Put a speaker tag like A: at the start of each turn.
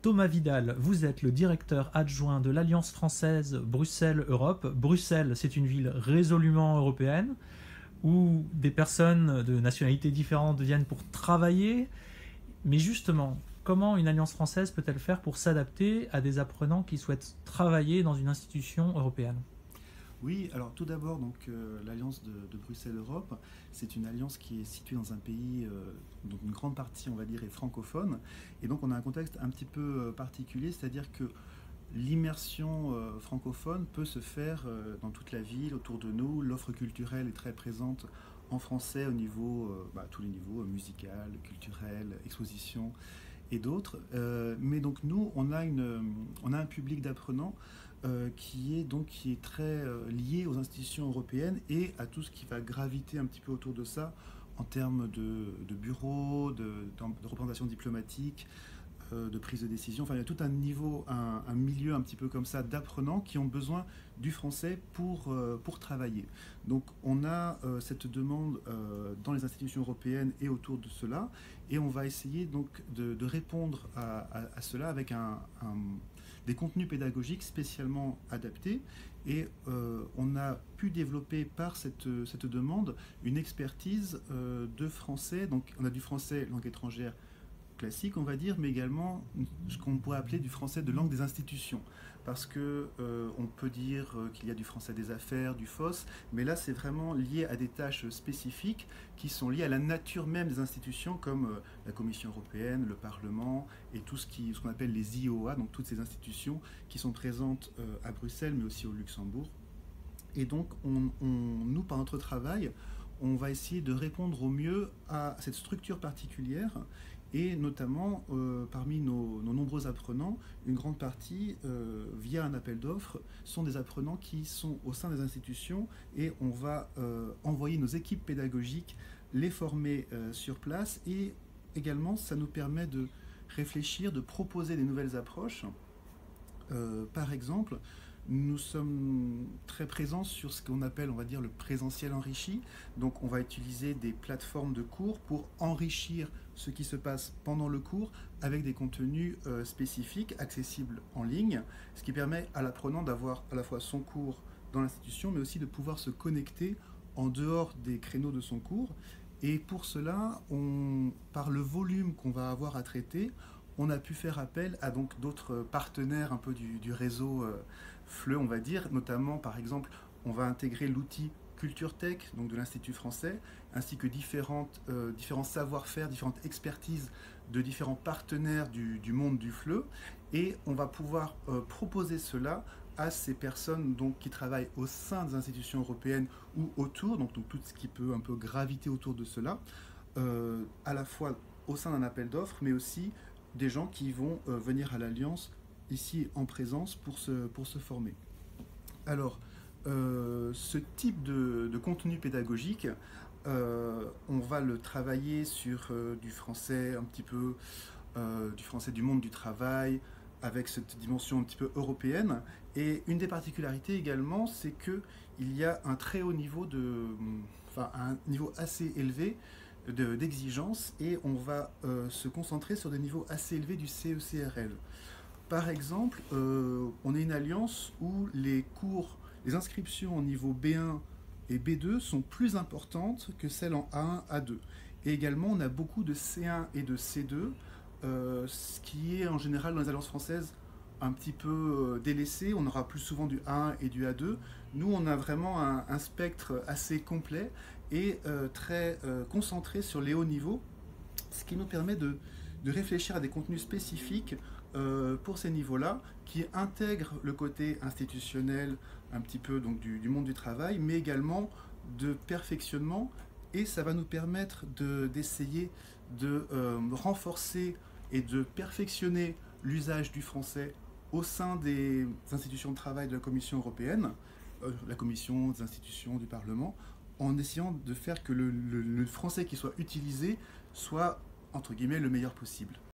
A: Thomas Vidal, vous êtes le directeur adjoint de l'Alliance française Bruxelles-Europe. Bruxelles, c'est une ville résolument européenne où des personnes de nationalités différentes viennent pour travailler. Mais justement, comment une alliance française peut-elle faire pour s'adapter à des apprenants qui souhaitent travailler dans une institution européenne?
B: Oui, alors tout d'abord, l'Alliance de Bruxelles-Europe, c'est une alliance qui est située dans un pays dont une grande partie, on va dire, est francophone. Et donc on a un contexte un petit peu particulier, c'est-à-dire que l'immersion francophone peut se faire dans toute la ville, autour de nous. L'offre culturelle est très présente en français au niveau, tous les niveaux, musical, culturel, exposition et d'autres. Mais donc nous, on a un public d'apprenants qui est très lié aux institutions européennes et à tout ce qui va graviter un petit peu autour de ça en termes de bureaux, de représentation diplomatique, de prise de décision. Enfin, il y a tout un niveau, un milieu un petit peu comme ça d'apprenants qui ont besoin du français pour travailler. Donc on a cette demande dans les institutions européennes et autour de cela, et on va essayer donc de répondre à cela avec des contenus pédagogiques spécialement adaptés. Et on a pu développer par cette demande une expertise de français. Donc on a du français langue étrangère classique, on va dire, mais également ce qu'on pourrait appeler du français de langue des institutions. Parce que on peut dire qu'il y a du français des affaires, du FOSS, mais là c'est vraiment lié à des tâches spécifiques qui sont liées à la nature même des institutions, comme la Commission européenne, le Parlement et ce qu'on appelle les IOA, donc toutes ces institutions qui sont présentes à Bruxelles, mais aussi au Luxembourg. Et donc nous, par notre travail, on va essayer de répondre au mieux à cette structure particulière. Et notamment, parmi nos nombreux apprenants, une grande partie, via un appel d'offres, sont des apprenants qui sont au sein des institutions, et on va envoyer nos équipes pédagogiques les former sur place. Et également, ça nous permet de réfléchir, de proposer des nouvelles approches. Par exemple, nous sommes très présents sur ce qu'on appelle, on va dire, le présentiel enrichi. Donc on va utiliser des plateformes de cours pour enrichir ce qui se passe pendant le cours avec des contenus spécifiques, accessibles en ligne, ce qui permet à l'apprenant d'avoir à la fois son cours dans l'institution, mais aussi de pouvoir se connecter en dehors des créneaux de son cours. Et pour cela, par le volume qu'on va avoir à traiter, on a pu faire appel à donc d'autres partenaires un peu du réseau FLE, on va dire, notamment par exemple on va intégrer l'outil Culture Tech, donc de l'Institut français, ainsi que différents savoir-faire, différentes expertises de différents partenaires du monde du FLE, et on va pouvoir proposer cela à ces personnes donc, qui travaillent au sein des institutions européennes ou autour, donc tout ce qui peut un peu graviter autour de cela, à la fois au sein d'un appel d'offres, mais aussi des gens qui vont venir à l'Alliance ici en présence pour se former. Alors, ce type de contenu pédagogique, on va le travailler sur du français un petit peu, du français du monde du travail, avec cette dimension un petit peu européenne. Et une des particularités également, c'est qu'il y a un très haut niveau un niveau assez élevé d'exigence, et on va se concentrer sur des niveaux assez élevés du CECRL. Par exemple, on est une alliance où les inscriptions au niveau B1 et B2 sont plus importantes que celles en A1, A2. Et également, on a beaucoup de C1 et de C2, ce qui est en général dans les alliances françaises un petit peu délaissé. On aura plus souvent du A1 et du A2. Nous, on a vraiment un spectre assez complet et très concentré sur les hauts niveaux, ce qui nous permet de réfléchir à des contenus spécifiques pour ces niveaux-là, qui intègrent le côté institutionnel un petit peu donc du monde du travail, mais également de perfectionnement, et ça va nous permettre d'essayer de renforcer et de perfectionner l'usage du français au sein des institutions de travail de la Commission européenne, la Commission, des institutions du Parlement, en essayant de faire que le français qui soit utilisé soit, entre guillemets, le meilleur possible.